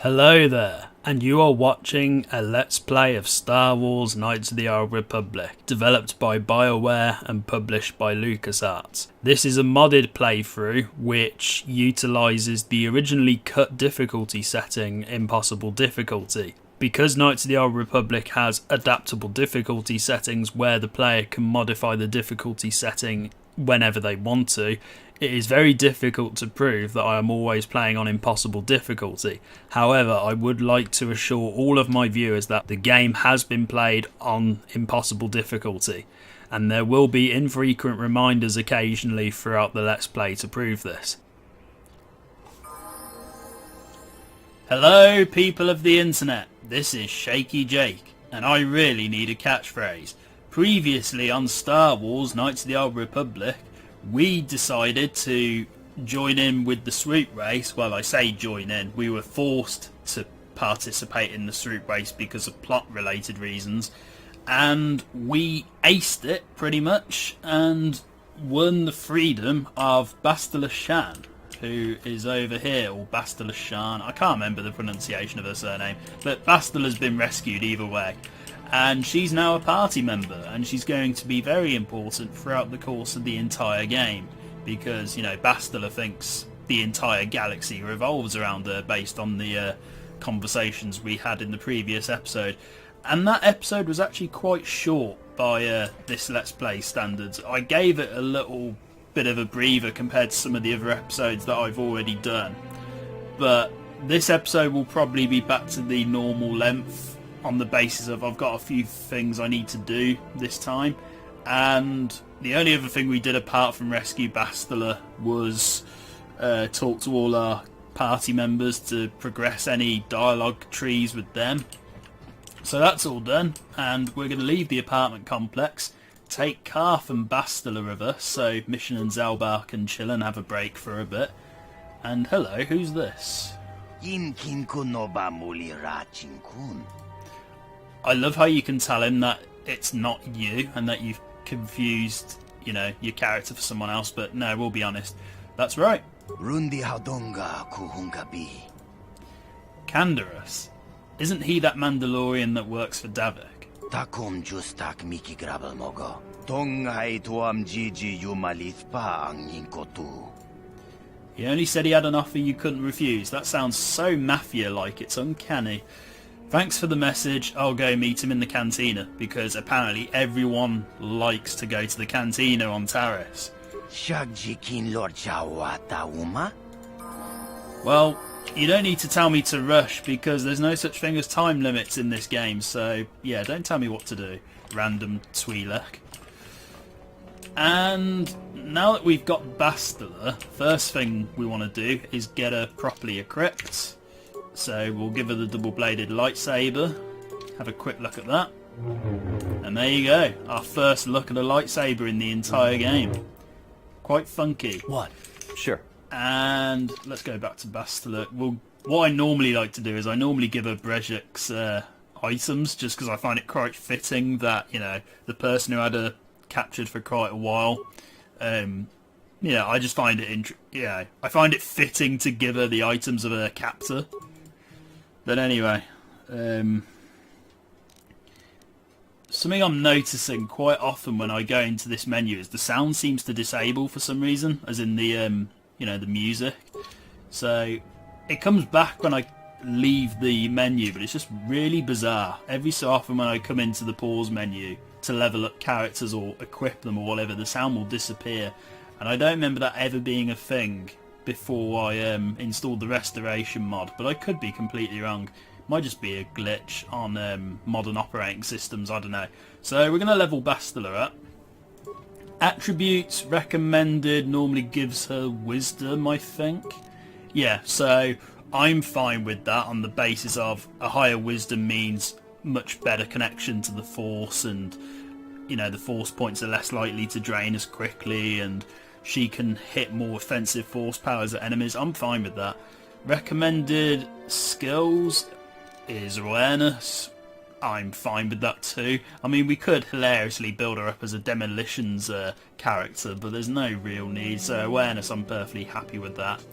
Hello there, and you are watching a Let's Play of Star Wars Knights of the Old Republic, developed by BioWare and published by LucasArts. This is a modded playthrough which utilises the originally cut difficulty setting, Impossible Difficulty. Because Knights of the Old Republic has adaptable difficulty settings where the player can modify the difficulty setting whenever they want to, it is very difficult to prove that I am always playing on impossible difficulty. However, I would like to assure all of my viewers that the game has been played on impossible difficulty, and there will be infrequent reminders occasionally throughout the Let's Play to prove this. Hello people of the internet, this is Shaky Jake, and I really need a catchphrase. Previously on Star Wars Knights of the Old Republic, we decided to join in with the swoop race. Well, I say join in, we were forced to participate in the swoop race because of plot related reasons, and we aced it pretty much and won the freedom of Bastila Shan, who is over here, or Bastila Shan, I can't remember the pronunciation of her surname, but Bastila's been rescued either way. And she's now a party member, and she's going to be very important throughout the course of the entire game, because, you know, Bastila thinks the entire galaxy revolves around her based on the conversations we had in the previous episode. And that episode was actually quite short by this Let's Play standards. I gave it a little bit of a breather compared to some of the other episodes that I've already done, but this episode will probably be back to the normal length on the basis of I've got a few things I need to do this time, and the only other thing we did apart from rescue Bastila was talk to all our party members to progress any dialogue trees with them. So that's all done, and we're going to leave the apartment complex, take Carth and Bastila with us so Mission and Zelbar can chill and have a break for a bit. And hello, who's this? I love how you can tell him that it's not you and that you've confused, you know, your character for someone else, but no, we'll be honest. That's right. Canderous. Isn't he that Mandalorian that works for Davik? He only said he had an offer you couldn't refuse. That sounds so mafia-like, it's uncanny. Thanks for the message, I'll go meet him in the cantina, because apparently everyone likes to go to the cantina on Taris. Well, you don't need to tell me to rush, because there's no such thing as time limits in this game, so yeah, don't tell me what to do, random Twi'lek. And now that we've got Bastila, first thing we want to do is get her properly equipped. So we'll give her the double-bladed lightsaber, have a quick look at that, and there you go, our first look at a lightsaber in the entire game. Quite funky. What? Sure. And let's go back to Bastila. Well, what I normally like to do is I normally give her Brejik's items, just because I find it quite fitting that, you know, the person who had her captured for quite a while, yeah, I just find it, I find it fitting to give her the items of her captor. But anyway, something I'm noticing quite often when I go into this menu is the sound seems to disable for some reason, as in the, you know, the music. So it comes back when I leave the menu, but it's just really bizarre. Every so often when I come into the pause menu to level up characters or equip them or whatever, the sound will disappear. And I don't remember that ever being a thing before I installed the restoration mod, but I could be completely wrong. Might just be a glitch on modern operating systems, I don't know. So we're going to level Bastila up. Attributes recommended normally gives her wisdom, I think. Yeah, so I'm fine with that on the basis of a higher wisdom means much better connection to the Force, and, you know, the Force points are less likely to drain as quickly, and she can hit more offensive force powers at enemies. I'm fine with that. Recommended skills is awareness. I'm fine with that too. I mean, we could hilariously build her up as a demolitions character, but there's no real need, so awareness, I'm perfectly happy with that.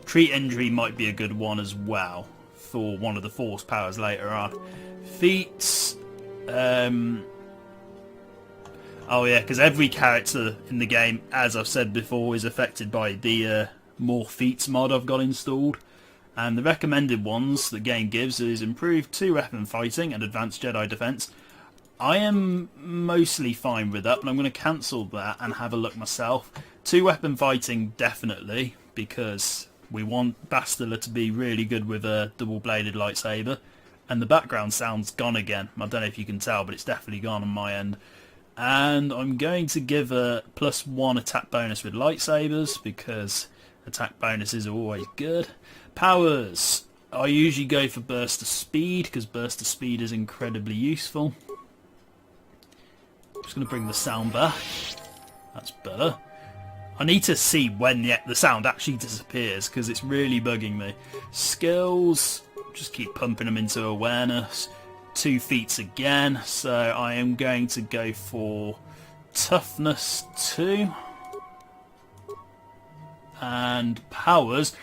Treat injury might be a good one as well. for one of the force powers later on. Feats, oh yeah, because every character in the game, as I've said before, is affected by the more feats mod I've got installed. And the recommended ones the game gives is improved 2-weapon fighting and advanced Jedi defense. I am mostly fine with that, but I'm going to cancel that and have a look myself. 2-weapon fighting, definitely, because we want Bastila to be really good with a double-bladed lightsaber. And the background sound's gone again. I don't know if you can tell, but it's definitely gone on my end. And I'm going to give a +1 attack bonus with lightsabers, because attack bonuses are always good. Powers. I usually go for burst of speed, because burst of speed is incredibly useful. I'm just going to bring the sound back. That's better. I need to see when the sound actually disappears, because it's really bugging me. Skills, just keep pumping them into awareness. 2 feats again, so I am going to go for toughness 2. And powers.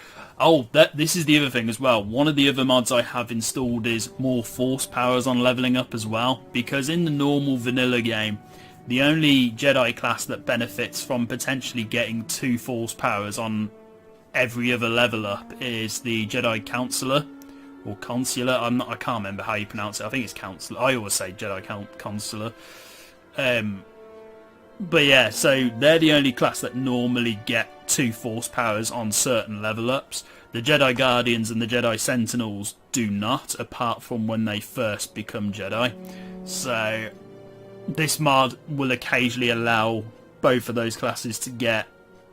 Oh, this is the other thing as well. One of the other mods I have installed is more force powers on leveling up as well, because in the normal vanilla game, the only Jedi class that benefits from potentially getting 2 force powers on every other level up is the Jedi Counselor, or Consular. I can't remember how you pronounce it. I think it's Counselor. I always say Jedi Consular. But yeah, so they're the only class that normally get 2 force powers on certain level ups. The Jedi Guardians and the Jedi Sentinels do not, apart from when they first become Jedi. So this mod will occasionally allow both of those classes to get,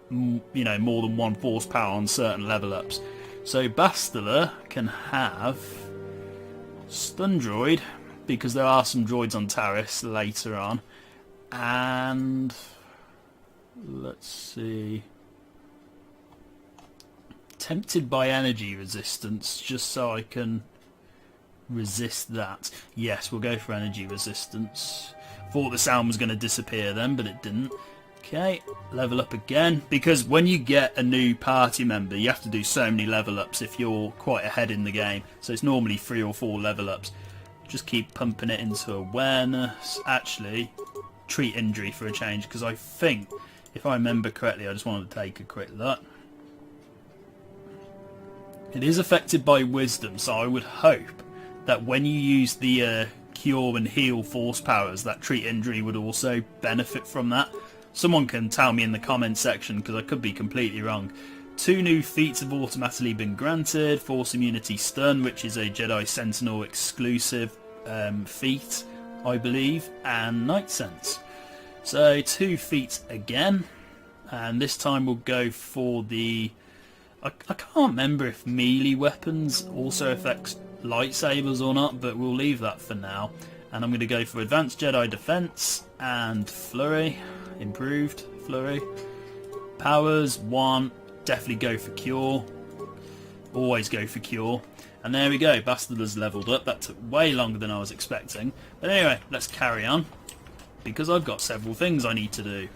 you know, more than 1 force power on certain level ups. So Bastila can have Stun Droid, because there are some droids on Taris later on. And let's see, tempted by energy resistance, just so I can resist that. Yes, we'll go for energy resistance. Thought the sound was going to disappear then, but it didn't. Okay, level up again, because when you get a new party member, you have to do so many level ups if you're quite ahead in the game. So it's normally 3 or 4 level ups. Just keep pumping it into awareness. Actually, treat injury for a change, because I think, if I remember correctly, I just wanted to take a quick look. It is affected by wisdom, so I would hope that when you use the cure and heal force powers, that treat injury would also benefit from that. Someone can tell me in the comment section, because I could be completely wrong. 2 new feats have automatically been granted. Force Immunity Stun, which is a Jedi Sentinel exclusive feat, I believe, and Night Sense. So 2 feats again, and this time we'll go for the... I can't remember if melee weapons also affects lightsabers or not, but we'll leave that for now. And I'm going to go for Advanced Jedi Defense and Flurry, improved Flurry. Powers 1, definitely go for Cure. Always go for Cure. And there we go, Bastila's leveled up. That took way longer than I was expecting. But anyway, let's carry on, because I've got several things I need to do.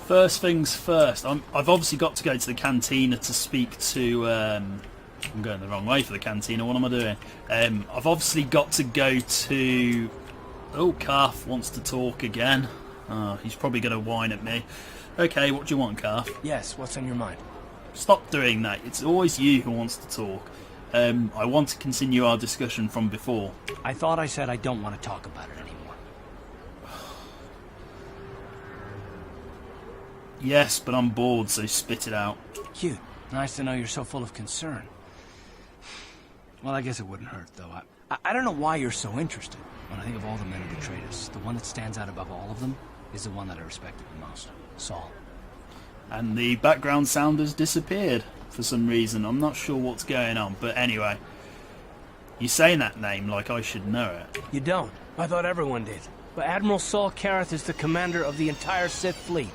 First things first, I've obviously got to go to the cantina to speak to... I'm going the wrong way for the cantina, what am I doing? I've obviously got to go to... Oh, Carth wants to talk again. Oh, he's probably going to whine at me. Okay, what do you want, Carth? Yes, what's on your mind? Stop doing that, it's always you who wants to talk. I want to continue our discussion from before. I thought I said I don't want to talk about it anymore. Yes, but I'm bored, so spit it out. Cute. Nice to know you're so full of concern. Well, I guess it wouldn't hurt, though. I don't know why you're so interested. When I think of all the men who betrayed us, the one that stands out above all of them is the one that I respected the most. Saul. And the background sound has disappeared for some reason. I'm not sure what's going on, but anyway. You're saying that name like I should know it. You don't. I thought everyone did. But Admiral Saul Carth is the commander of the entire Sith fleet.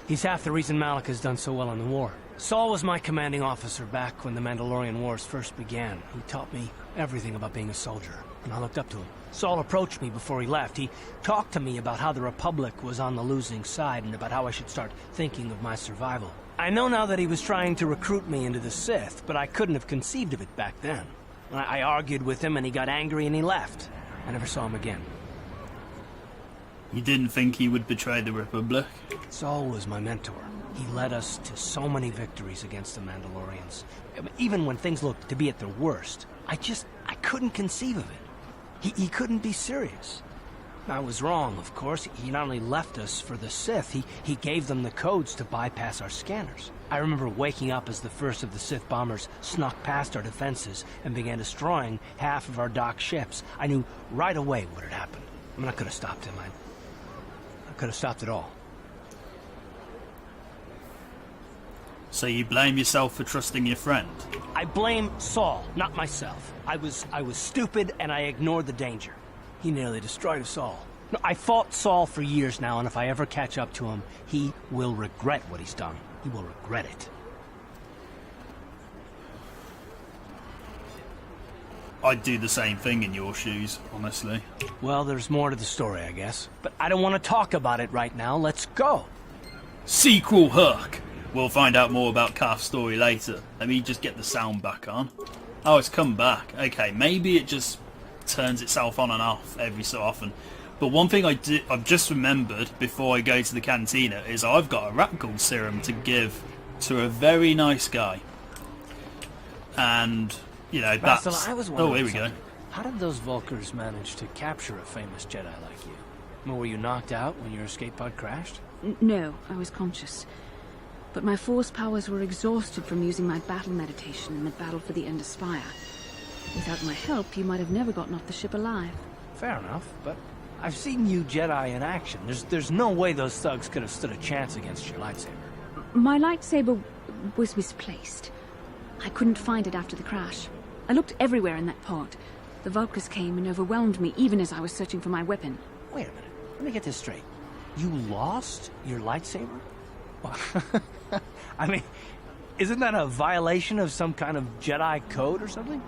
He's half the reason Malak has done so well in the war. Saul was my commanding officer back when the Mandalorian Wars first began. He taught me everything about being a soldier, and I looked up to him. Saul approached me before he left. He talked to me about how the Republic was on the losing side and about how I should start thinking of my survival. I know now that he was trying to recruit me into the Sith, but I couldn't have conceived of it back then. I argued with him and he got angry and he left. I never saw him again. You didn't think he would betray the Republic? Saul was my mentor. He led us to so many victories against the Mandalorians. I mean, even when things looked to be at their worst, I couldn't conceive of it. He couldn't be serious. I was wrong, of course. He not only left us for the Sith, he gave them the codes to bypass our scanners. I remember waking up as the first of the Sith bombers snuck past our defenses and began destroying half of our docked ships. I knew right away what had happened. I mean, I could have stopped him. I could have stopped it all. So you blame yourself for trusting your friend? I blame Saul, not myself. I was stupid and I ignored the danger. He nearly destroyed us all. No, I fought Saul for years now, and if I ever catch up to him, he will regret what he's done. He will regret it. I'd do the same thing in your shoes, honestly. Well, there's more to the story, I guess. But I don't want to talk about it right now. Let's go. Sequel hook! We'll find out more about Carth's story later. Let me just get the sound back on. Oh, it's come back. Okay, maybe it just turns itself on and off every so often. But one thing I've just remembered before I go to the cantina is I've got a Rakghoul serum to give to a very nice guy. And, you know, that's... Bastila, I was wondering here we go. How did those Vulkars manage to capture a famous Jedi like you? I mean, were you knocked out when your escape pod crashed? No, I was conscious. But my force powers were exhausted from using my battle meditation in the battle for the Ender Spire. Without my help, you might have never gotten off the ship alive. Fair enough, but I've seen you Jedi in action. There's no way those thugs could have stood a chance against your lightsaber. My lightsaber was misplaced. I couldn't find it after the crash. I looked everywhere in that pod. The Vulkars came and overwhelmed me even as I was searching for my weapon. Wait a minute. Let me get this straight. You lost your lightsaber? I mean, isn't that a violation of some kind of Jedi code or something?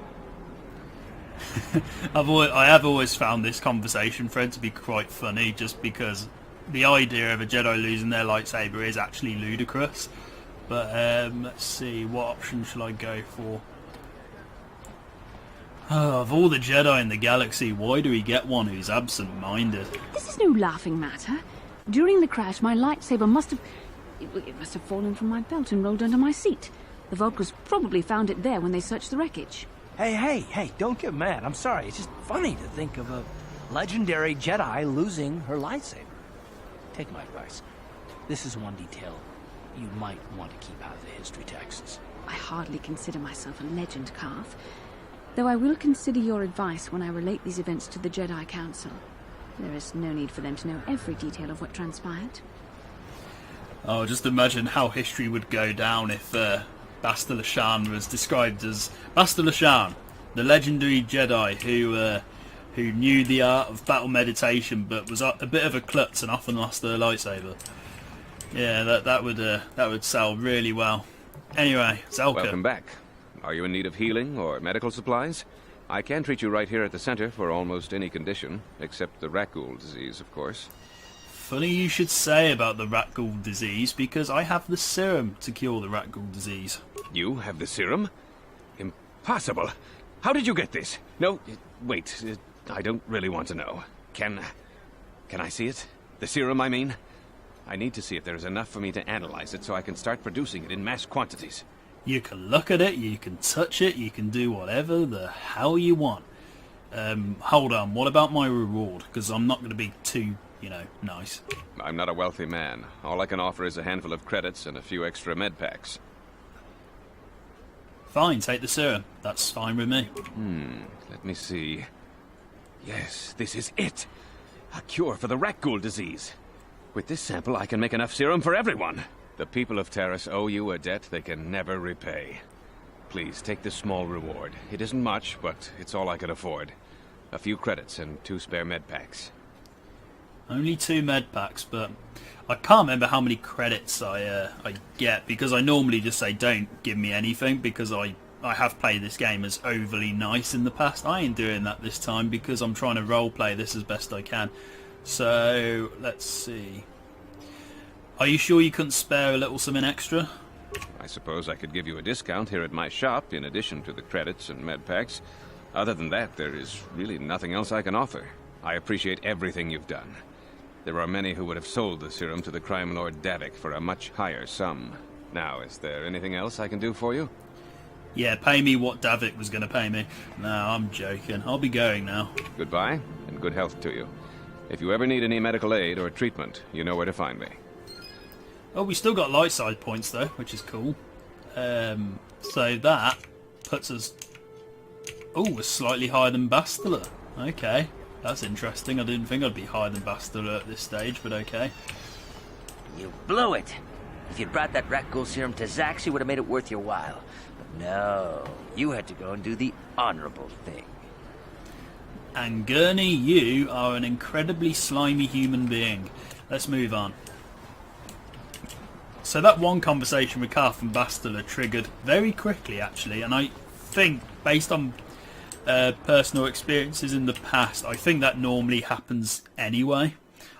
I have always found this conversation thread to be quite funny, just because the idea of a Jedi losing their lightsaber is actually ludicrous. But let's see, what option shall I go for? Oh, of all the Jedi in the galaxy, why do we get one who's absent-minded? This is no laughing matter. During the crash, my lightsaber must have... It must have fallen from my belt and rolled under my seat. The Vulkars probably found it there when they searched the wreckage. Hey, don't get mad. I'm sorry. It's just funny to think of a legendary Jedi losing her lightsaber. Take my advice. This is one detail you might want to keep out of the history texts. I hardly consider myself a legend, Carth. Though I will consider your advice when I relate these events to the Jedi Council. There is no need for them to know every detail of what transpired. Oh, just imagine how history would go down if Bastila Shan was described as Bastila Shan, the legendary Jedi who knew the art of battle meditation but was a bit of a klutz and often lost their lightsaber. Yeah, that would sell really well. Anyway, Zelka. Welcome back. Are you in need of healing or medical supplies? I can treat you right here at the center for almost any condition, except the Rakghoul disease, of course. Funny you should say about the Rakghoul disease, because I have the serum to cure the Rakghoul disease. You have the serum? Impossible. How did you get this? No, wait. I don't really want to know. Can I see it? The serum, I mean? I need to see if there's enough for me to analyze it so I can start producing it in mass quantities. You can look at it, you can touch it, you can do whatever the hell you want. Hold on, what about my reward? Because I'm not going to be too, nice. I'm not a wealthy man. All I can offer is a handful of credits and a few extra med packs. Fine, take the serum. That's fine with me. Let me see. Yes, this is it. A cure for the Rakghoul disease. With this sample, I can make enough serum for everyone. The people of Taris owe you a debt they can never repay. Please, take this small reward. It isn't much, but it's all I can afford. A few credits and 2 spare med packs. Only 2 med packs, but I can't remember how many credits I get, because I normally just say don't give me anything, because I have played this game as overly nice in the past. I ain't doing that this time because I'm trying to roleplay this as best I can. So, let's see. Are you sure you couldn't spare a little something extra? I suppose I could give you a discount here at my shop, in addition to the credits and med packs. Other than that, there is really nothing else I can offer. I appreciate everything you've done. There are many who would have sold the serum to the crime lord Davik for a much higher sum. Now, is there anything else I can do for you? Yeah, pay me what Davik was going to pay me. No, I'm joking. I'll be going now. Goodbye, and good health to you. If you ever need any medical aid or treatment, you know where to find me. Oh, we still got light side points though, which is cool. So that puts us... Oh, we're slightly higher than Bastila. Okay, that's interesting. I didn't think I'd be higher than Bastila at this stage, but okay. You blew it. If you'd brought that rat ghoul serum to Zax, you would have made it worth your while. But no, you had to go and do the honorable thing. And Gurney, you are an incredibly slimy human being. Let's move on. So that one conversation with Carth and Bastila triggered very quickly, actually, and I think, based on personal experiences in the past, I think that normally happens anyway.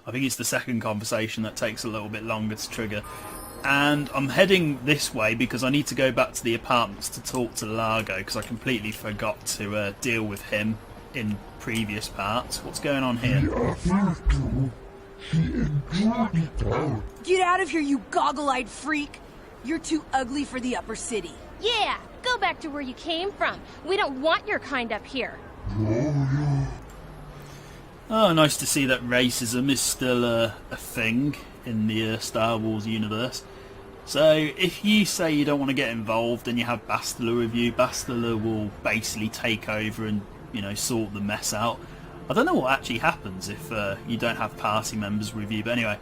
I think it's the second conversation that takes a little bit longer to trigger. And I'm heading this way because I need to go back to the apartments to talk to Largo, because I completely forgot to deal with him in previous parts. What's going on here? Get out of here, you goggle-eyed freak! You're too ugly for the upper city. Yeah, go back to where you came from. We don't want your kind up here. Oh, nice to see that racism is still a thing in the Star Wars universe. So, if you say you don't want to get involved and you have Bastila with you, Bastila will basically take over and, you know, sort the mess out. I don't know what actually happens if you don't have party members with you, but anyway.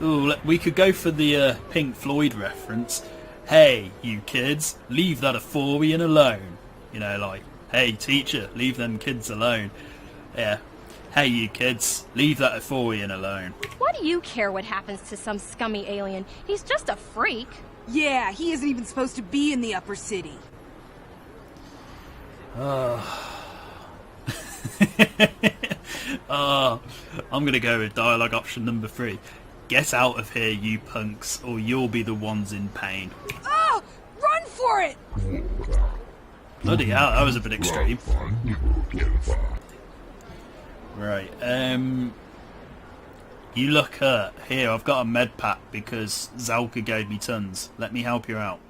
Ooh, we could go for the Pink Floyd reference. Hey, you kids, leave that Aphorian alone. You know, like, hey, teacher, leave them kids alone. Yeah. Hey, you kids, leave that Aphorian alone. Why do you care what happens to some scummy alien? He's just a freak. Yeah, he isn't even supposed to be in the upper city. I'm gonna go with dialogue option number 3. Get out of here, you punks, or you'll be the ones in pain. Oh! Run for it! Bloody hell, that was a bit extreme. Right, you look hurt. Here, I've got a med pack because Zalka gave me tons. Let me help you out.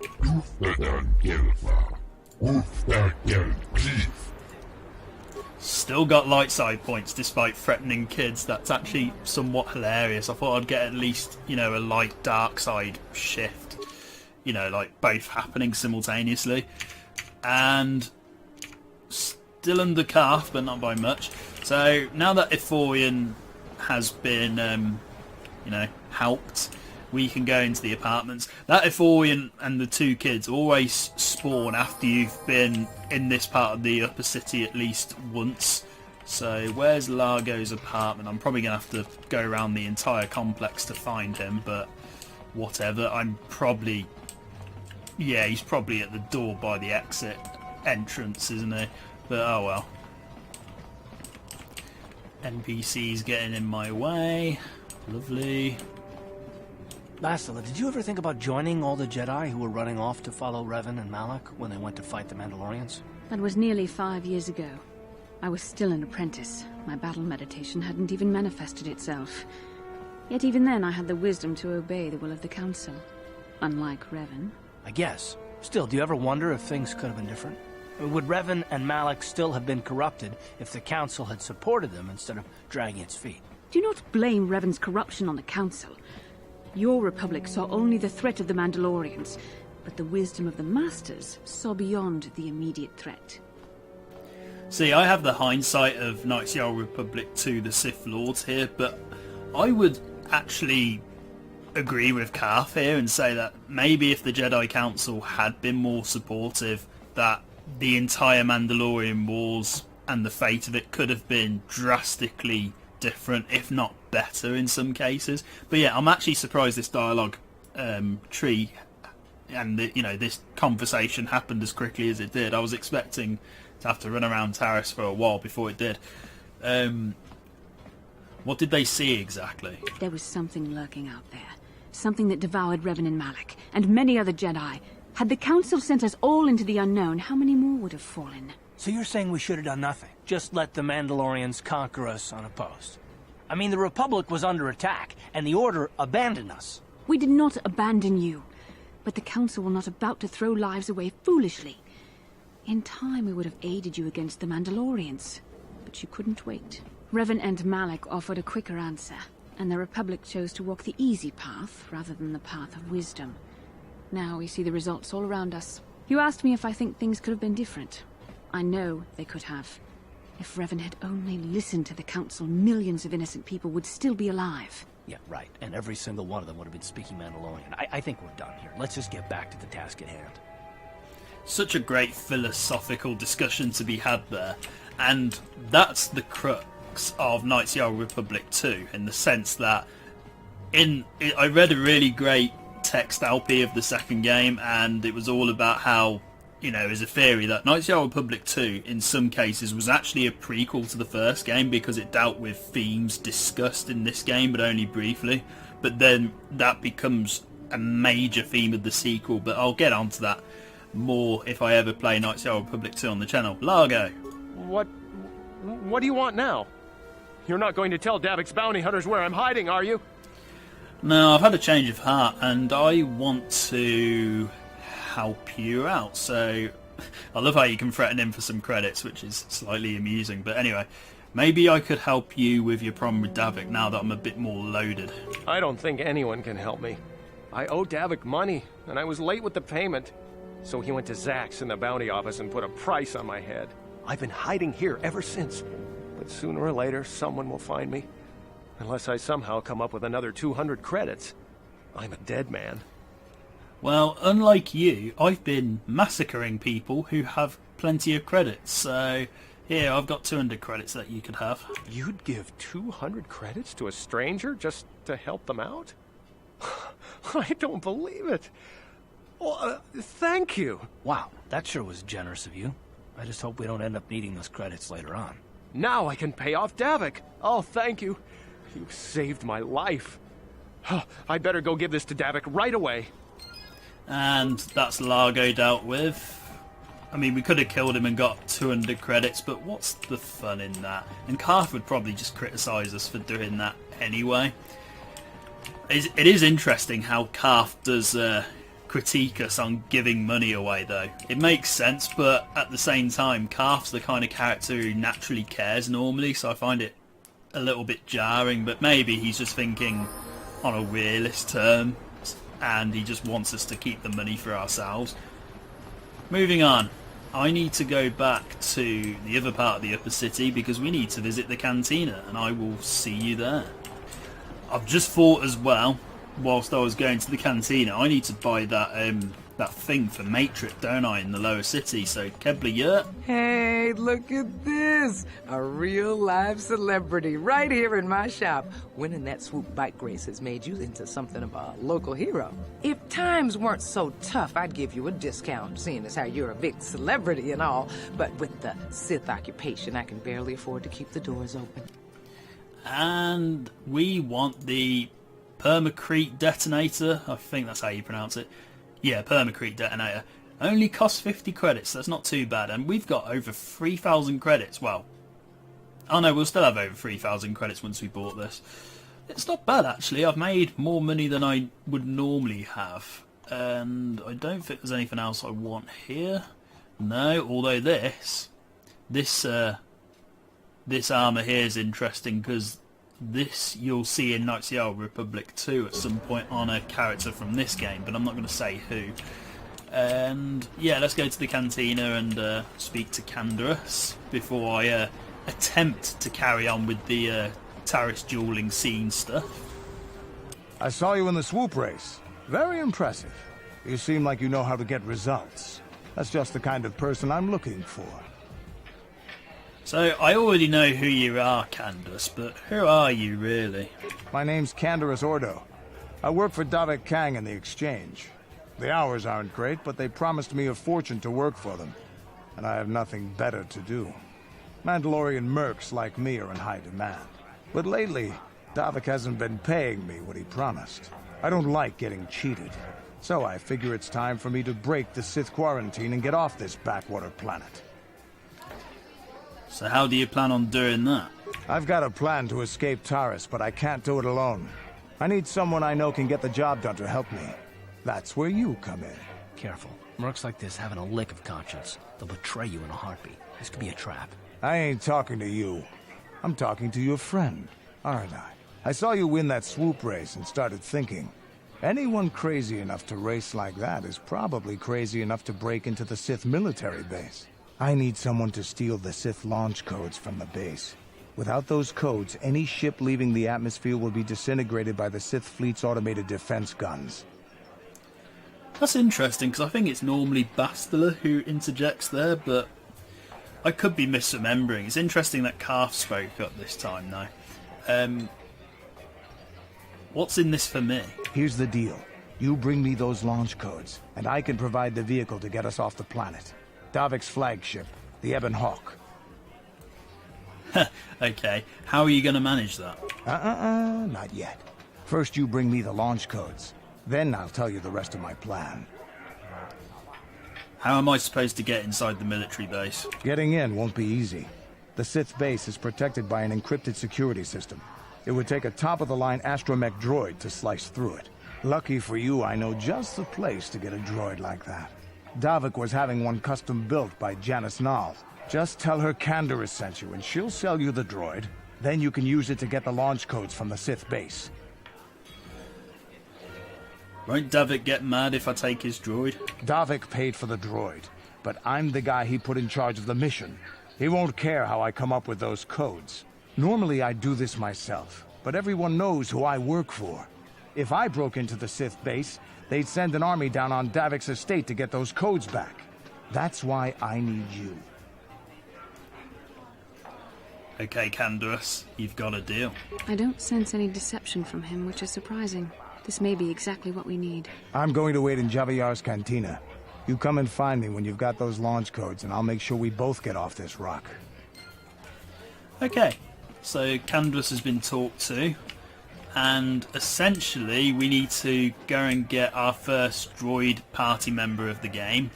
Still got light side points despite threatening kids. That's actually somewhat hilarious. I thought I'd get at least, you know, a light dark side shift. You know, like both happening simultaneously. And still under Carth, but not by much. So now that Aphorian has been, you know, helped, we can go into the apartments. That Aphorian and the 2 kids always spawn after you've been in this part of the upper city at least once. So where's Largo's apartment? I'm probably going to have to go around the entire complex to find him, but whatever. I'm probably... Yeah, he's probably at the door by the exit entrance, isn't he? But oh well. NPC's getting in my way. Lovely. Bastila, did you ever think about joining all the Jedi who were running off to follow Revan and Malak when they went to fight the Mandalorians? That was nearly 5 years ago. I was still an apprentice. My battle meditation hadn't even manifested itself. Yet even then I had the wisdom to obey the will of the Council. Unlike Revan. I guess. Still, do you ever wonder if things could have been different? Would Revan and Malak still have been corrupted if the Council had supported them instead of dragging its feet? Do not blame Revan's corruption on the Council. Your Republic saw only the threat of the Mandalorians, but the wisdom of the Masters saw beyond the immediate threat. See, I have the hindsight of Knights of the Old Republic to the Sith Lords here, but I would actually agree with Carth here and say that maybe if the Jedi Council had been more supportive, that the entire Mandalorian Wars and the fate of it could have been drastically different, if not better in some cases. But yeah, I'm actually surprised this dialogue tree and this conversation happened as quickly as it did. I was expecting to have to run around Taris for a while before it did. What did they see exactly? There was something lurking out there. Something that devoured Revan and Malak, and many other Jedi. Had the Council sent us all into the unknown, how many more would have fallen? So you're saying we should have done nothing? Just let the Mandalorians conquer us unopposed? I mean, the Republic was under attack, and the Order abandoned us. We did not abandon you, but the Council were not about to throw lives away foolishly. In time, we would have aided you against the Mandalorians, but you couldn't wait. Revan and Malak offered a quicker answer, and the Republic chose to walk the easy path rather than the path of wisdom. Now we see the results all around us. You asked me if I think things could have been different. I know they could have. If Revan had only listened to the Council, millions of innocent people would still be alive. Yeah, right. And every single one of them would have been speaking Mandalorian. I think we're done here. Let's just get back to the task at hand. Such a great philosophical discussion to be had there. And that's the crux of Knights of the Old Republic 2, in the sense that I read a really great text LP of the second game, and it was all about how, you know, as a theory that Knights of the Old Republic 2 in some cases was actually a prequel to the first game because it dealt with themes discussed in this game but only briefly, but then that becomes a major theme of the sequel. But I'll get onto that more if I ever play Knights of the Old Republic 2 on the channel. Largo. What do you want now? You're not going to tell Davik's bounty hunters where I'm hiding, are you? No, I've had a change of heart and I want to help you out. So I love how you can threaten him for some credits, which is slightly amusing. But anyway, maybe I could help you with your problem with Davik now that I'm a bit more loaded. I don't think anyone can help me. I owe Davik money, and I was late with the payment. So he went to Zax in the bounty office and put a price on my head. I've been hiding here ever since. But sooner or later, someone will find me. Unless I somehow come up with another 200 credits. I'm a dead man. Well, unlike you, I've been massacring people who have plenty of credits. So, here, I've got 200 credits that you could have. You'd give 200 credits to a stranger just to help them out? I don't believe it. Well, thank you. Wow, that sure was generous of you. I just hope we don't end up needing those credits later on. Now I can pay off Davik. Oh, thank you. You saved my life. I'd better go give this to Davik right away. And that's Largo dealt with. I mean, we could have killed him and got 200 credits, but what's the fun in that? And Carth would probably just criticise us for doing that anyway. It is interesting how Carth does critique us on giving money away, though. It makes sense, but at the same time, Carth's the kind of character who naturally cares normally, so I find it a little bit jarring, but maybe he's just thinking on a realist term, and he just wants us to keep the money for ourselves. Moving on, I need to go back to the other part of the upper city because we need to visit the cantina, and I will see you there. I've just thought as well, whilst I was going to the cantina, I need to buy that thing for Matrix, don't I, in the lower city, so Kebler Yurt. Hey, look at this! A real live celebrity right here in my shop. Winning that swoop bike race has made you into something of a local hero. If times weren't so tough, I'd give you a discount, seeing as how you're a big celebrity and all. But with the Sith occupation, I can barely afford to keep the doors open. And we want the Permacrete detonator. I think that's how you pronounce it. Yeah, Permacrete detonator. Only costs 50 credits. That's not too bad. And we've got over 3,000 credits. Well, oh no, we'll still have over 3,000 credits once we bought this. It's not bad, actually. I've made more money than I would normally have. And I don't think there's anything else I want here. No, although this armour here is interesting because this you'll see in Knights of the Old Republic 2 at some point on a character from this game, but I'm not going to say who. And yeah, let's go to the cantina and speak to Canderous before I attempt to carry on with the Taris Duelling scene stuff. I saw you in the swoop race. Very impressive. You seem like you know how to get results. That's just the kind of person I'm looking for. So, I already know who you are, Canderous, but who are you, really? My name's Canderous Ordo. I work for Davik Kang in the Exchange. The hours aren't great, but they promised me a fortune to work for them, and I have nothing better to do. Mandalorian mercs like me are in high demand. But lately, Davik hasn't been paying me what he promised. I don't like getting cheated, so I figure it's time for me to break the Sith quarantine and get off this backwater planet. So how do you plan on doing that? I've got a plan to escape Taris, but I can't do it alone. I need someone I know can get the job done to help me. That's where you come in. Careful. Mercs like this haven't a lick of conscience. They'll betray you in a heartbeat. This could be a trap. I ain't talking to you. I'm talking to your friend, aren't I? I saw you win that swoop race and started thinking. Anyone crazy enough to race like that is probably crazy enough to break into the Sith military base. I need someone to steal the Sith launch codes from the base. Without those codes, any ship leaving the atmosphere will be disintegrated by the Sith fleet's automated defense guns. That's interesting, because I think it's normally Bastila who interjects there, but I could be misremembering. It's interesting that Carth spoke up this time, though. What's in this for me? Here's the deal. You bring me those launch codes, and I can provide the vehicle to get us off the planet. Davik's flagship, the Ebon Hawk. Okay, how are you going to manage that? Not yet. First you bring me the launch codes. Then I'll tell you the rest of my plan. How am I supposed to get inside the military base? Getting in won't be easy. The Sith base is protected by an encrypted security system. It would take a top-of-the-line astromech droid to slice through it. Lucky for you, I know just the place to get a droid like that. Davik was having one custom built by Janice Nall. Just tell her Canderous sent you, and she'll sell you the droid. Then you can use it to get the launch codes from the Sith base. Won't Davik get mad if I take his droid? Davik paid for the droid, but I'm the guy he put in charge of the mission. He won't care how I come up with those codes. Normally I'd do this myself, but everyone knows who I work for. If I broke into the Sith base, they'd send an army down on Davik's estate to get those codes back. That's why I need you. Okay, Canderous, you've got a deal. I don't sense any deception from him, which is surprising. This may be exactly what we need. I'm going to wait in Javier's cantina. You come and find me when you've got those launch codes, and I'll make sure we both get off this rock. Okay, so Canderous has been talked to, and essentially we need to go and get our first droid party member of the game.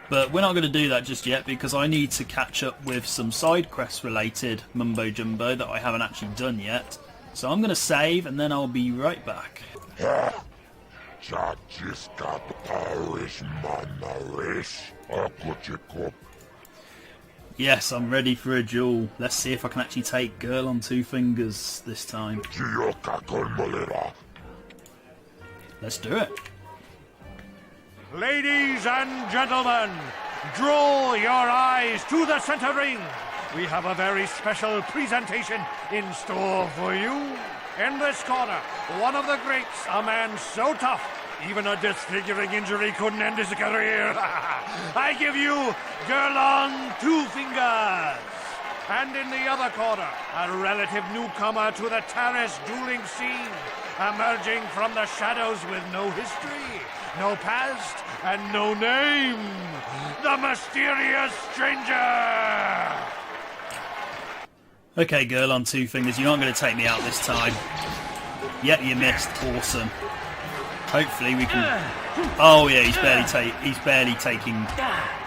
But we're not going to do that just yet, because I need to catch up with some side quest related mumbo jumbo that I haven't actually done yet. So I'm going to save, and then I'll be right back. Yes, I'm ready for a duel. Let's see if I can actually take Girl on Two Fingers this time. Let's do it. Ladies and gentlemen, draw your eyes to the center ring. We have a very special presentation in store for you. In this corner, one of the greats, a man so tough, even a disfiguring injury couldn't end his career. I give you Girl on Two Fingers. And in the other corner, a relative newcomer to the Taris Dueling scene, emerging from the shadows with no history, no past, and no name, the mysterious stranger! Okay, Girl on Two Fingers, you're not going to take me out this time. Yep, you missed. Awesome. Hopefully we can... Oh yeah, he's barely taking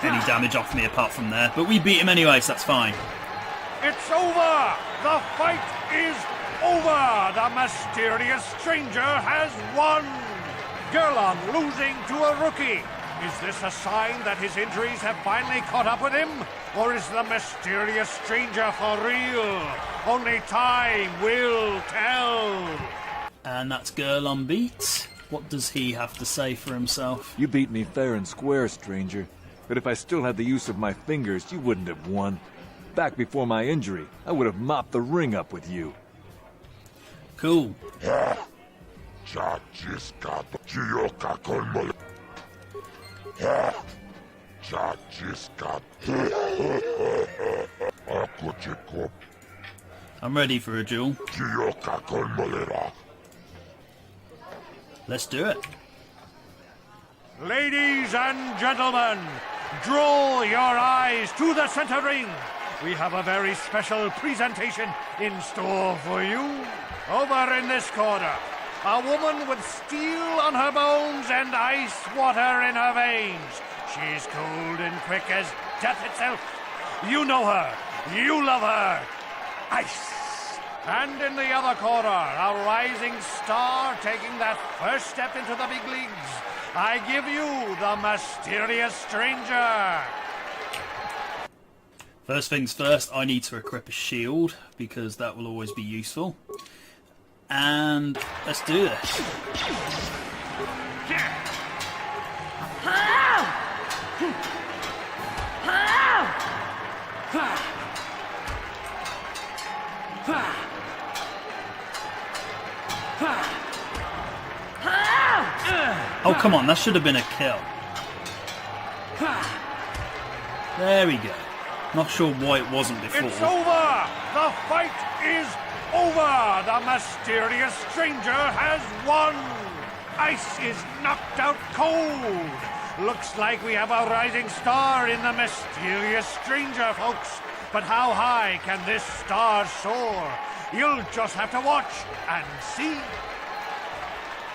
any damage off me apart from there. But we beat him anyway, so that's fine. It's over! The fight is over! The mysterious stranger has won! Gerlon losing to a rookie. Is this a sign that his injuries have finally caught up with him? Or is the mysterious stranger for real? Only time will tell. And that's Girl on beat. What does he have to say for himself? You beat me fair and square, stranger. But if I still had the use of my fingers, you wouldn't have won. Back before my injury, I would have mopped the ring up with you. Cool. I'm ready for a duel. Let's do it. Ladies and gentlemen, draw your eyes to the center ring. We have a very special presentation in store for you. Over in this corner, a woman with steel on her bones and ice water in her veins. She's cold and quick as death itself. You know her, You love her. Ice. And in the other corner, a rising star taking that first step into the big leagues. I give you the mysterious stranger. First things first, I need to equip a shield, because that will always be useful. And let's do this. Oh, come on, that should have been a kill. There we go. Not sure why it wasn't before. It's over! The fight is over! The mysterious stranger has won! Ice is knocked out cold! Looks like we have a rising star in the mysterious stranger, folks. But how high can this star soar? You'll just have to watch and see.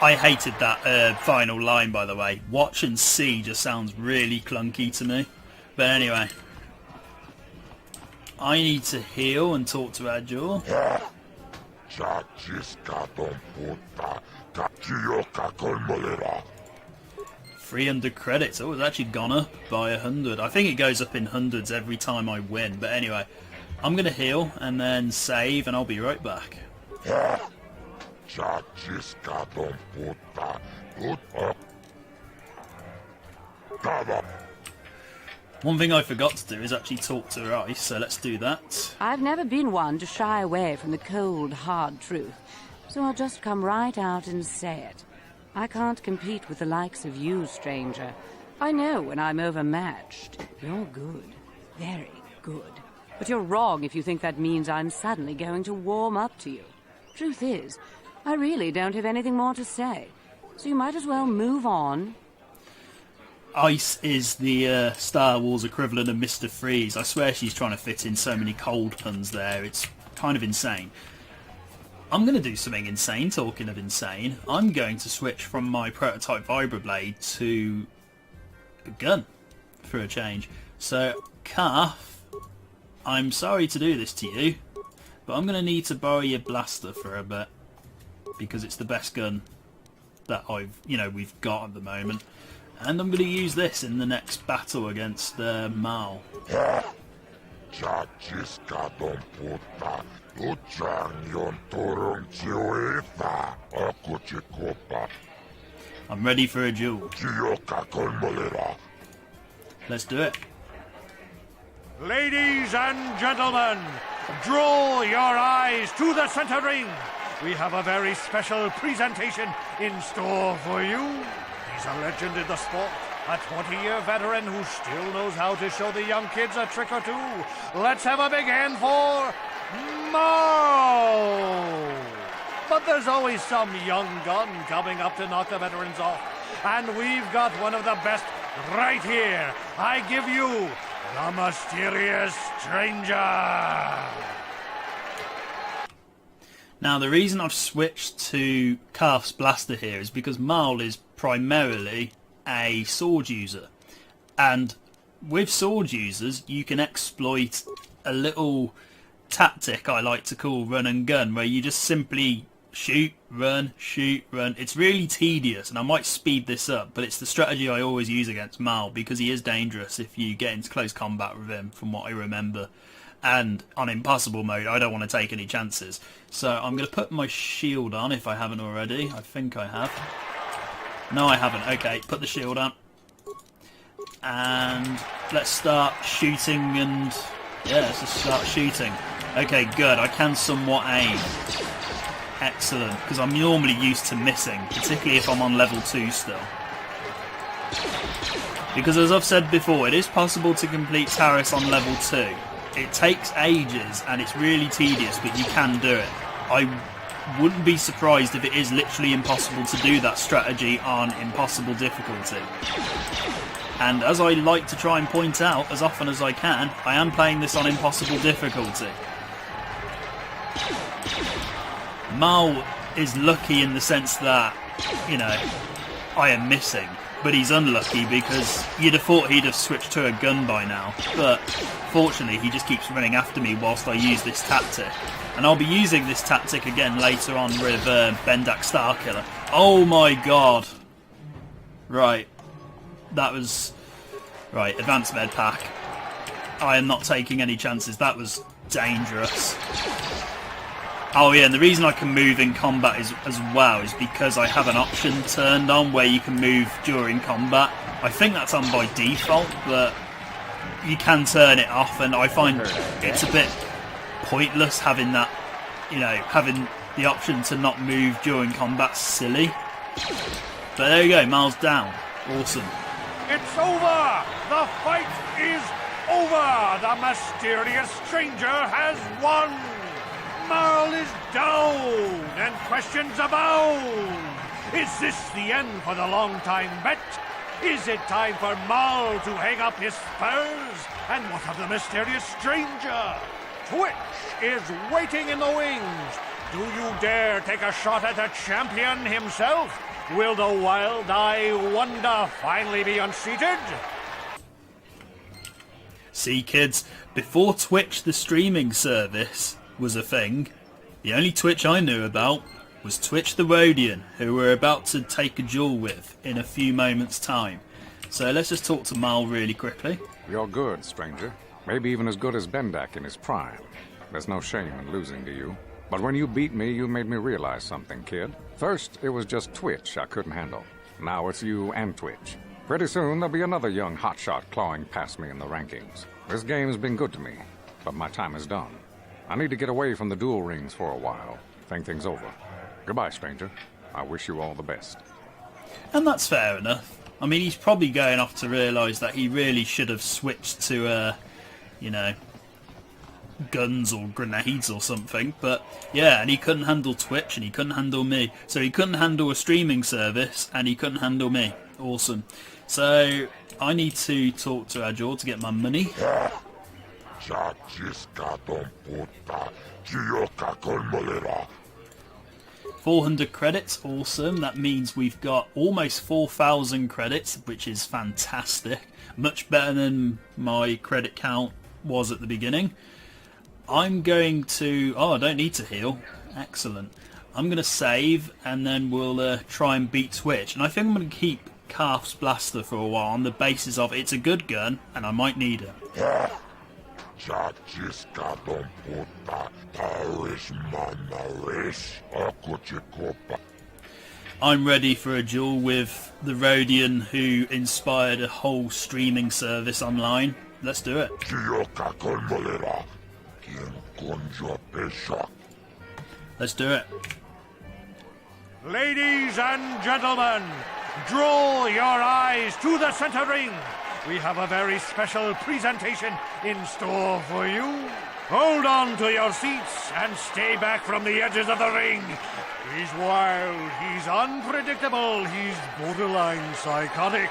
I hated that final line, by the way. Watch and see just sounds really clunky to me. But anyway, I need to heal and talk to Adjur. 300 credits. Oh, it's actually gone up by 100. I think it goes up in hundreds every time I win. But anyway, I'm going to heal and then save, and I'll be right back. One thing I forgot to do is actually talk to Ice, so let's do that. I've never been one to shy away from the cold, hard truth, so I'll just come right out and say it. I can't compete with the likes of you, stranger. I know when I'm overmatched. You're good. Very good. But you're wrong if you think that means I'm suddenly going to warm up to you. Truth is, I really don't have anything more to say, so you might as well move on. Ice is the Star Wars equivalent of Mr. Freeze. I swear she's trying to fit in so many cold puns there. It's kind of insane. I'm going to do something insane, talking of insane. I'm going to switch from my prototype vibroblade to a gun for a change. So, Carth, I'm sorry to do this to you, but I'm going to need to borrow your blaster for a bit, because it's the best gun that we've got at the moment. And I'm going to use this in the next battle against Mal. I'm ready for a duel. Let's do it. Ladies and gentlemen, draw your eyes to the center ring. We have a very special presentation in store for you. He's a legend in the sport, a 20-year veteran who still knows how to show the young kids a trick or two. Let's have a big hand for Mo! But there's always some young gun coming up to knock the veterans off. And we've got one of the best right here. I give you the mysterious stranger. Now, the reason I've switched to Carth's blaster here is because Mal is primarily a sword user. And with sword users, you can exploit a little tactic I like to call run and gun, where you just simply shoot, run, shoot, run. It's really tedious, and I might speed this up, but it's the strategy I always use against Mal, because he is dangerous if you get into close combat with him, from what I remember. And on impossible mode, I don't want to take any chances. So I'm going to put my shield on if I haven't already. I think I have. No, I haven't. Okay, put the shield on. And let's start shooting and... yeah, let's just start shooting. Okay, good. I can somewhat aim. Excellent, because I'm normally used to missing, particularly if I'm on level 2 still. Because as I've said before, it is possible to complete Taris on level 2. It takes ages and it's really tedious, but you can do it. I wouldn't be surprised if it is literally impossible to do that strategy on impossible difficulty. And as I like to try and point out as often as I can, I am playing this on impossible difficulty. Mal is lucky in the sense that, I am missing. but he's unlucky because you'd have thought he'd have switched to a gun by now. But fortunately, he just keeps running after me whilst I use this tactic. And I'll be using this tactic again later on with Bendak Starkiller. Oh my god. Right. That was... Right, advanced med pack. I am not taking any chances. That was dangerous. Oh yeah, and the reason I can move in combat as well is because I have an option turned on where you can move during combat. I think that's on by default, but you can turn it off, and I find it's a bit pointless having that, you know, having the option to not move during combat. Silly. But there you go, Miles down. Awesome. It's over! The fight is over! The mysterious stranger has won! Marl is down, and questions abound! Is this the end for the long-time bet? Is it time for Marl to hang up his spurs? And what of the mysterious stranger? Twitch is waiting in the wings. Do you dare take a shot at the champion himself? Will the wild-eye wonder finally be unseated? See, kids, before Twitch, the streaming service, was a thing, the only Twitch I knew about was Twitch the Rodian, who we're about to take a duel with in a few moments' time. So let's just talk to Mal really quickly. You're good, stranger. Maybe even as good as Bendak in his prime. There's no shame in losing to you. But when you beat me, you made me realize something, kid. First, it was just Twitch I couldn't handle. Now it's you and Twitch. Pretty soon, there'll be another young hotshot clawing past me in the rankings. This game's been good to me, but my time is done. I need to get away from the duel rings for a while. Think things over. Goodbye, stranger. I wish you all the best. And that's fair enough. I mean, he's probably going off to realise that he really should have switched to, you know, guns or grenades or something. But yeah, and he couldn't handle Twitch and he couldn't handle me. So he couldn't handle a streaming service and he couldn't handle me. Awesome. So I need to talk to Ajor to get my money. 400 credits, awesome. That means we've got almost 4,000 credits, which is fantastic. Much better than my credit count was at the beginning. I'm going to... Oh, I don't need to heal. Excellent. I'm going to save, and then we'll try and beat Twitch. And I think I'm going to keep Carth's blaster for a while on the basis of it's a good gun, and I might need it. I'm ready for a duel with the Rodian who inspired a whole streaming service online. Let's do it. Let's do it. Ladies and gentlemen, draw your eyes to the center ring. We have a very special presentation in store for you. Hold on to your seats and stay back from the edges of the ring. He's wild, he's unpredictable, he's borderline psychotic.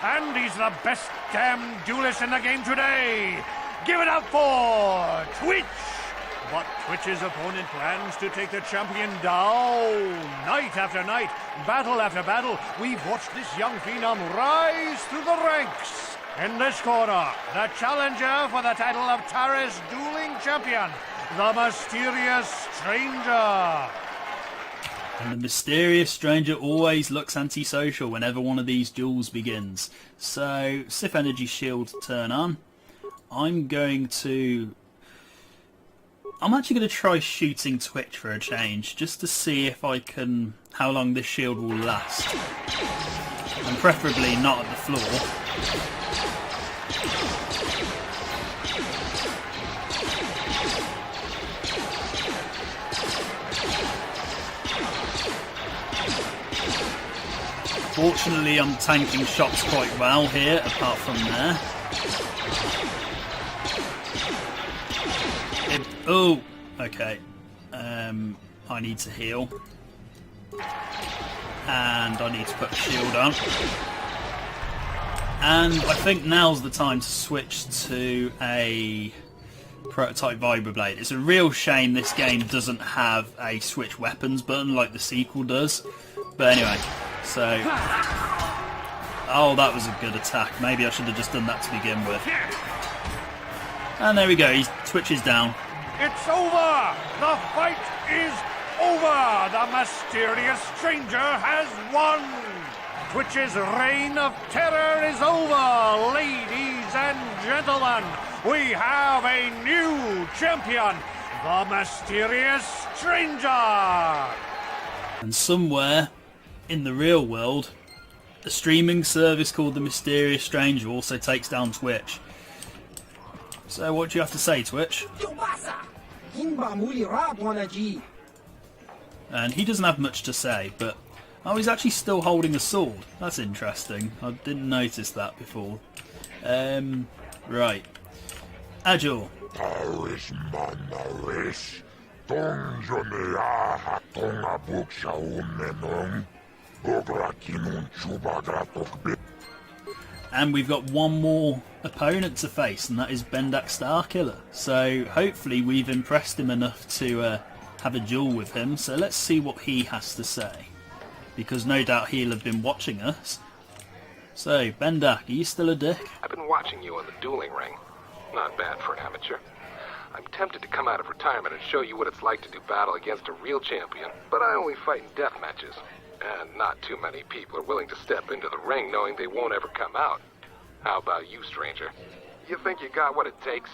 And he's the best damn duelist in the game today. Give it up for Twitch. But Twitch's opponent plans to take the champion down. Night after night, battle after battle, we've watched this young phenom rise through the ranks. In this corner, the challenger for the title of Taris Dueling champion, the mysterious stranger. And the mysterious stranger always looks antisocial whenever one of these duels begins. So, Sith Energy Shield turn on. I'm actually going to try shooting Twitch for a change, just to see if I can... how long this shield will last. And preferably not at the floor. Fortunately, I'm tanking shots quite well here, apart from there. Oh, okay. I need to heal. And I need to put a shield on. And I think now's the time to switch to a prototype vibroblade. It's a real shame this game doesn't have a switch weapons button like the sequel does. But anyway, so... Oh, that was a good attack. Maybe I should have just done that to begin with. And there we go, he twitches down. It's over! The fight is over! The mysterious stranger has won! Twitch's reign of terror is over! Ladies and gentlemen, we have a new champion! The mysterious stranger! And somewhere in the real world, a streaming service called The Mysterious Stranger also takes down Twitch. So what do you have to say, Twitch? And he doesn't have much to say, but... Oh, he's actually still holding a sword. That's interesting. I didn't notice that before. Right. Agile. And we've got one more opponent to face, and that is Bendak Starkiller. So hopefully we've impressed him enough to have a duel with him. So let's see what he has to say, because no doubt he'll have been watching us. So, Bendak, are you still a dick? I've been watching you on the dueling ring. Not bad for an amateur. I'm tempted to come out of retirement and show you what it's like to do battle against a real champion, but I only fight in death matches. And not too many people are willing to step into the ring knowing they won't ever come out. How about you, stranger? You think you got what it takes?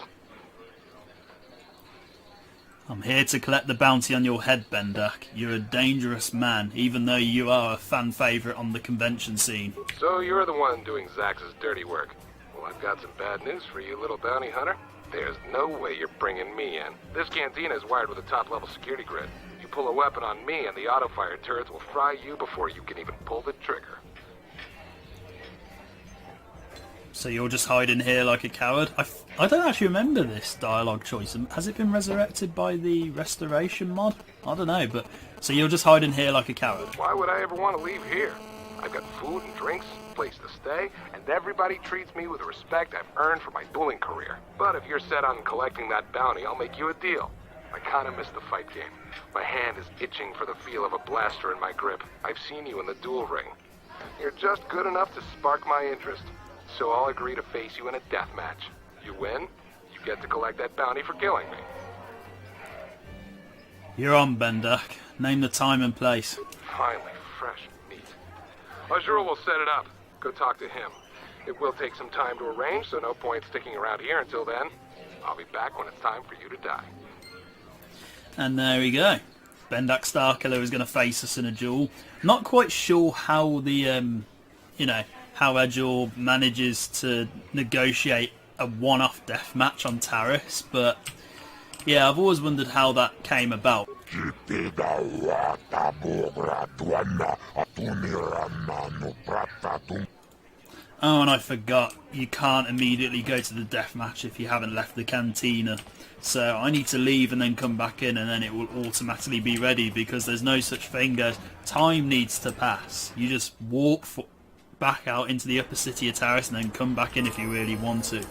I'm here to collect the bounty on your head, Bendak. You're a dangerous man, even though you are a fan favourite on the convention scene. So you're the one doing Zax's dirty work. Well, I've got some bad news for you, little bounty hunter. There's no way you're bringing me in. This cantina is wired with a top-level security grid. You pull a weapon on me and the auto-fire turrets will fry you before you can even pull the trigger. So you're just hiding here like a coward? I don't actually remember this dialogue choice. Has it been resurrected by the restoration mod? I don't know, but... So you're just hiding here like a coward? Why would I ever want to leave here? I've got food and drinks, place to stay, and everybody treats me with the respect I've earned for my dueling career. But if you're set on collecting that bounty, I'll make you a deal. I kinda missed the fight game. My hand is itching for the feel of a blaster in my grip. I've seen you in the duel ring. You're just good enough to spark my interest. So I'll agree to face you in a death match. You win, you get to collect that bounty for killing me. You're on, Bendak. Name the time and place. Finally, fresh meat. Azure will set it up. Go talk to him. It will take some time to arrange, so no point sticking around here until then. I'll be back when it's time for you to die. And there we go. Bendak Starkiller is going to face us in a duel. Not quite sure how the, how Agile manages to negotiate a one-off death match on Taris, but yeah, I've always wondered how that came about. Oh, and I forgot, you can't immediately go to the death match if you haven't left the cantina. So I need to leave and then come back in, and then it will automatically be ready, because there's no such thing as time needs to pass. You just walk back out into the upper city of Taris and then come back in if you really want to.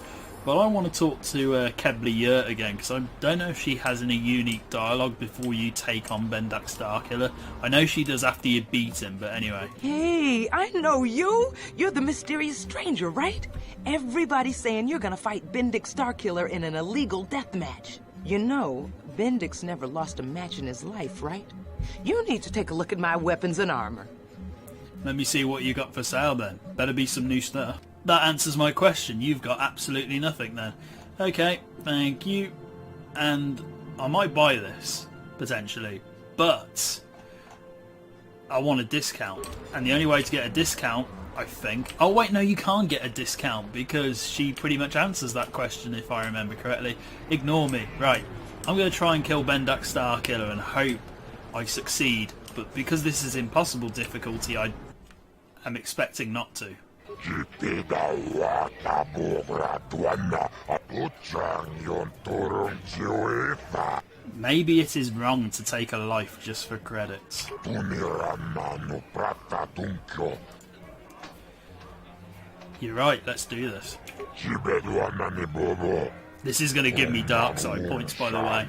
But I want to talk to Kebli Yurt again, because I don't know if she has any unique dialogue before you take on Bendak Starkiller. I know she does after you beat him, but anyway. Hey, I know you! You're the mysterious stranger, right? Everybody's saying you're gonna fight Bendak Starkiller in an illegal death match. You know, Bendak's never lost a match in his life, right? You need to take a look at my weapons and armor. Let me see what you got for sale then. Better be some new stuff. That answers my question. You've got absolutely nothing then. Okay, thank you. And I might buy this, potentially. But I want a discount. And the only way to get a discount, I think... Oh wait, no, you can't get a discount, because she pretty much answers that question, if I remember correctly. Ignore me. Right. I'm going to try and kill Bendak Starkiller and hope I succeed. But because this is impossible difficulty, I am expecting not to. Maybe it is wrong to take a life just for credits. You're right, let's do this. This is going to give me dark side points, by the way.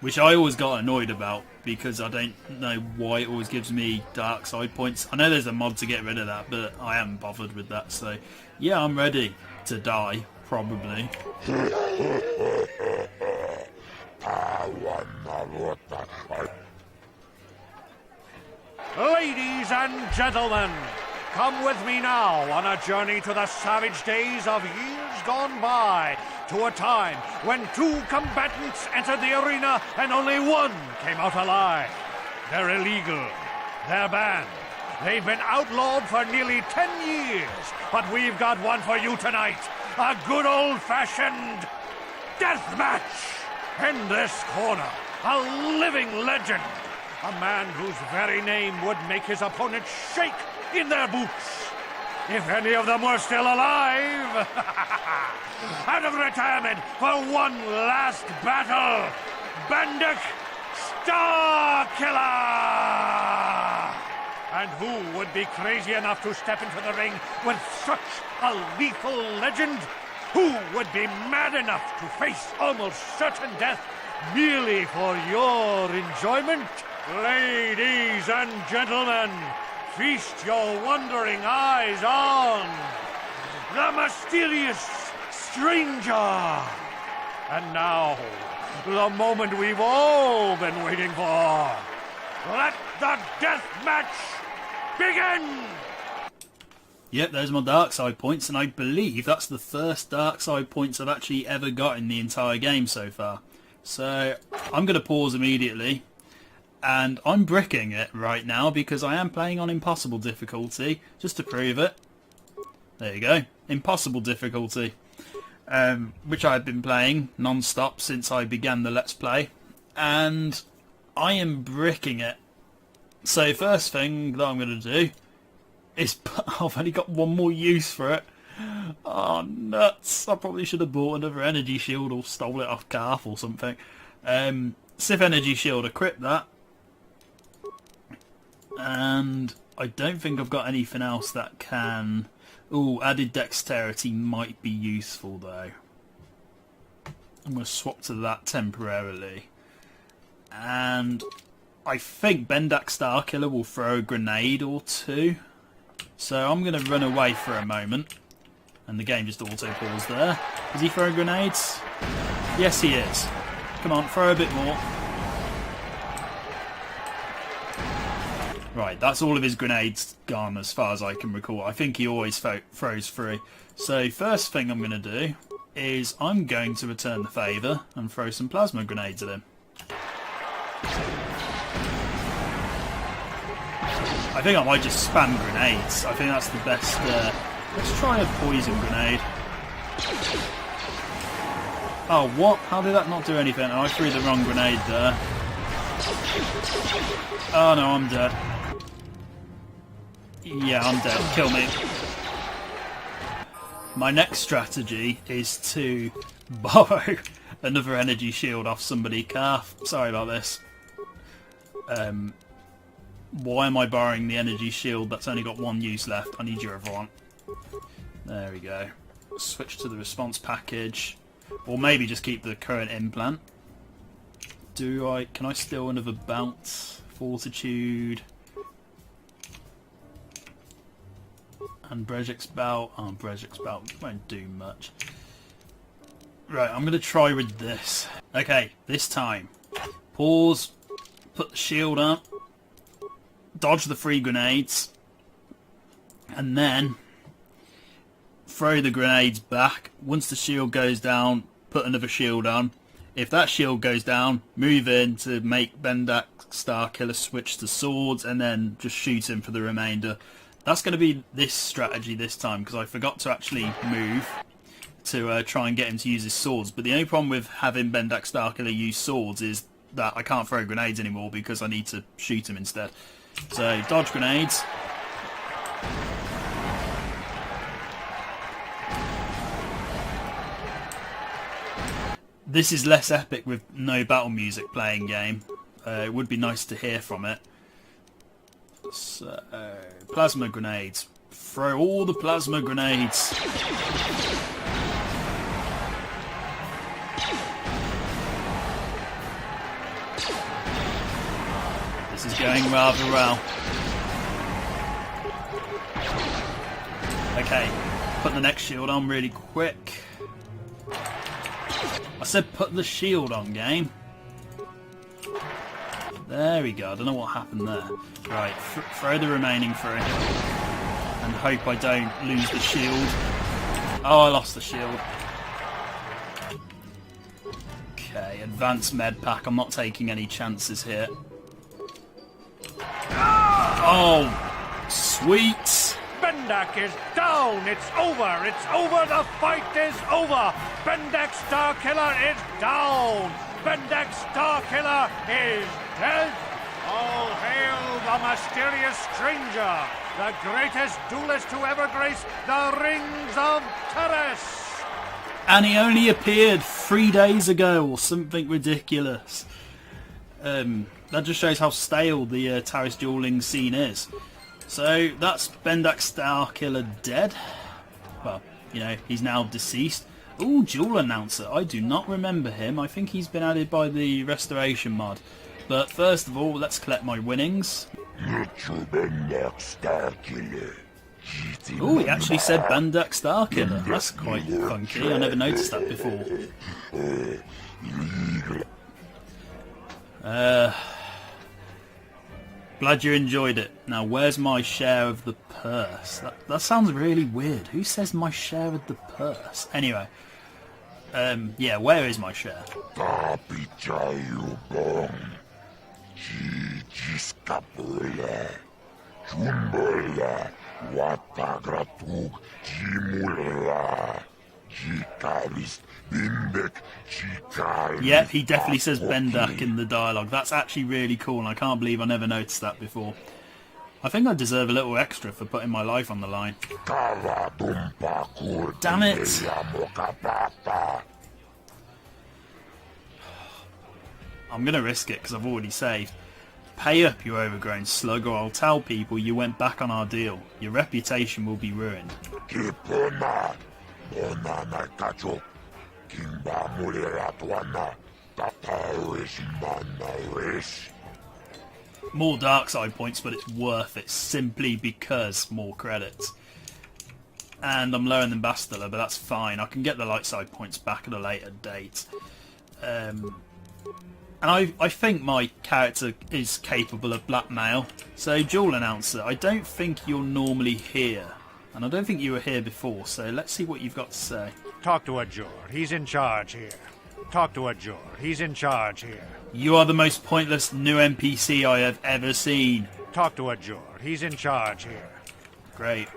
which I always got annoyed about because I don't know why it always gives me dark side points. I know there's a mod to get rid of that, but I haven't bothered with that, so yeah, I'm ready to die, probably. Ladies and gentlemen, come with me now on a journey to the savage days of years gone by, to a time when 2 combatants entered the arena and only 1 came out alive. They're illegal. They're banned. They've been outlawed for nearly 10 years, but we've got one for you tonight. A good old-fashioned deathmatch. In this corner, a living legend. A man whose very name would make his opponent shake in their boots. If any of them were still alive. Out of retirement for one last battle, Bendak Starkiller! And who would be crazy enough to step into the ring with such a lethal legend? Who would be mad enough to face almost certain death merely for your enjoyment? Ladies and gentlemen, feast your wondering eyes on the mysterious stranger. And now, the moment we've all been waiting for. Let the death match begin! Yep, there's my dark side points, and I believe that's the first dark side points I've actually ever got in the entire game so far. So, I'm going to pause immediately. And I'm bricking it right now because I am playing on impossible difficulty, just to prove it. There you go, impossible difficulty, which I've been playing non-stop since I began the Let's Play, and I am bricking it. So first thing that I'm going to do is, I've only got one more use for it. Oh nuts, I probably should have bought another energy shield or stole it off Carth or something. Sith energy shield, equip that. And I don't think I've got anything else that can... Ooh, added dexterity might be useful though. I'm going to swap to that temporarily. And I think Bendak Starkiller will throw a grenade or 2. So I'm going to run away for a moment. And the game just auto-paused there. Is he throwing grenades? Yes, he is. Come on, throw a bit more. Right, that's all of his grenades gone as far as I can recall. I think he always throws 3. So first thing I'm going to do is I'm going to return the favour and throw some plasma grenades at him. I think I might just spam grenades. I think that's the best. Let's try a poison grenade. Oh, what? How did that not do anything? Oh, I threw the wrong grenade there. Oh no, I'm dead. Yeah, I'm dead. Kill me. My next strategy is to borrow another energy shield off somebody. Carth, sorry about this. Why am I borrowing the energy shield that's only got 1 use left? I need your other one. There we go. Switch to the response package. Or maybe just keep the current implant. Can I steal another bounce? Fortitude. And Brejik's Bout. Oh, Brejik's Bout won't do much. Right, I'm going to try with this. Okay, this time. Pause. Put the shield up. Dodge the 3 grenades. And then throw the grenades back. Once the shield goes down, put another shield on. If that shield goes down, move in to make Bendak Starkiller switch to swords and then just shoot him for the remainder. That's going to be this strategy this time because I forgot to actually move to try and get him to use his swords. But the only problem with having Bendak Starkiller use swords is that I can't throw grenades anymore because I need to shoot him instead. So, dodge grenades. This is less epic with no battle music playing game. It would be nice to hear from it. So, plasma grenades. Throw all the plasma grenades. This is going rather well. Okay, put the next shield on really quick. I said put the shield on, game. There we go. I don't know what happened there. Right, throw the remaining through. And hope I don't lose the shield. Oh, I lost the shield. Okay, advanced med pack. I'm not taking any chances here. Oh, sweet. Bendak is down! It's over! It's over! The fight is over! Bendak Starkiller is down! Bendak Starkiller is dead! All hail the mysterious stranger! The greatest duelist to ever grace the rings of Taris! And he only appeared 3 days ago or something ridiculous. That just shows how stale the Taris Dueling scene is. So that's Bendak Starkiller dead. Well, you know, he's now deceased. Ooh, duel announcer. I do not remember him. I think he's been added by the restoration mod. But first of all, let's collect my winnings. Ooh, he actually said Bendak Starkiller. That's quite funky. I never noticed that before. Glad you enjoyed it. Now, where's my share of the purse? That sounds really weird. Who says my share of the purse? Anyway, yeah, where is my share? Yep, he definitely says Bendak in the dialogue. That's actually really cool, and I can't believe I never noticed that before. I think I deserve a little extra for putting my life on the line. Damn it! I'm gonna risk it because I've already saved. Pay up, you overgrown slug, or I'll tell people you went back on our deal. Your reputation will be ruined. More dark side points, but it's worth it simply because more credits. And I'm lower than Bastila, but that's fine. I can get the light side points back at a later date. And I think my character is capable of blackmail. So, duel announcer, I don't think you're normally here. And I don't think you were here before, so let's see what you've got to say. Talk to Ajor. He's in charge here. Talk to Ajor. He's in charge here. You are the most pointless new NPC I have ever seen. Talk to Ajor. He's in charge here. Great.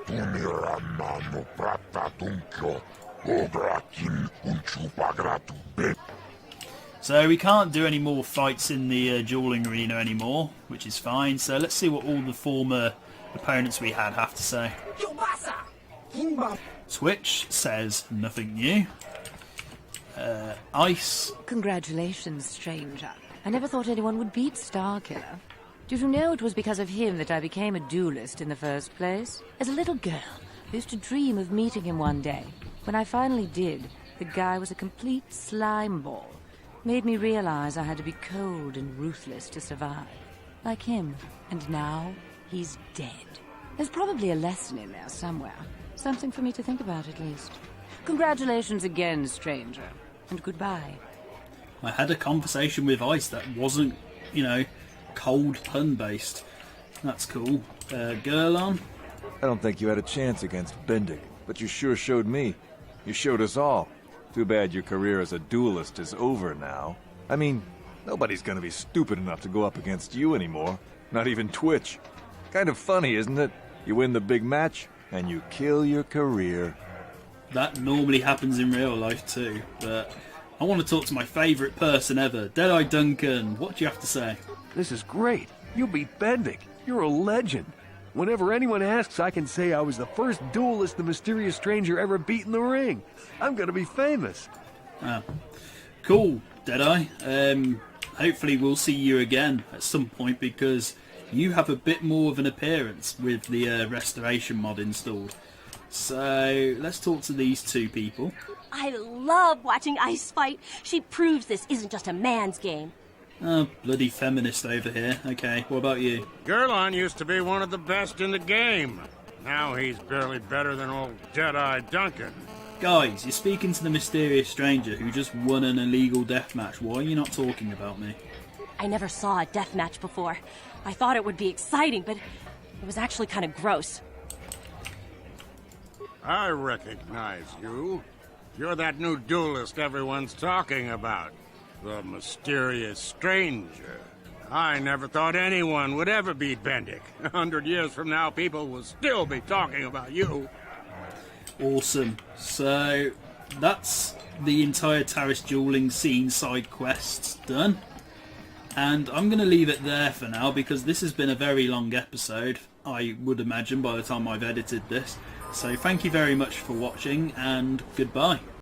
So we can't do any more fights in the dueling arena anymore, which is fine. So let's see what all the former opponents we had have to say. Twitch says nothing new. Ice. Congratulations, stranger. I never thought anyone would beat Starkiller. Did you know it was because of him that I became a duelist in the first place? As a little girl, I used to dream of meeting him one day. When I finally did, the guy was a complete slime ball. Made me realize I had to be cold and ruthless to survive. Like him. And now, he's dead. There's probably a lesson in there somewhere. Something for me to think about, at least. Congratulations again, stranger. And goodbye. I had a conversation with Ice that wasn't, you know, cold pun based. That's cool. Girl on? I don't think you had a chance against Bendak, but you sure showed me. You showed us all. Too bad your career as a duelist is over now. I mean, nobody's gonna be stupid enough to go up against you anymore. Not even Twitch. Kind of funny, isn't it? You win the big match, and you kill your career. That normally happens in real life too, but I want to talk to my favourite person ever, Deadeye Duncan. What do you have to say? This is great. You beat Bendak. You're a legend. Whenever anyone asks, I can say I was the first duelist the mysterious stranger ever beat in the ring. I'm gonna be famous. Oh. Cool, Deadeye. Hopefully we'll see you again at some point because you have a bit more of an appearance with the restoration mod installed. So let's talk to these two people. I love watching Ice fight. She proves this isn't just a man's game. Oh, bloody feminist over here. Okay, what about you? Gerlon used to be one of the best in the game. Now he's barely better than old Jedi Duncan. Guys, you're speaking to the mysterious stranger who just won an illegal deathmatch. Why are you not talking about me? I never saw a deathmatch before. I thought it would be exciting, but it was actually kind of gross. I recognize you. You're that new duelist everyone's talking about. The mysterious stranger. I never thought anyone would ever beat Bendak. 100 years from now, people will still be talking about you. Awesome. So, that's the entire Taris Dueling scene side quests done. And I'm going to leave it there for now because this has been a very long episode, I would imagine, by the time I've edited this. So thank you very much for watching and goodbye.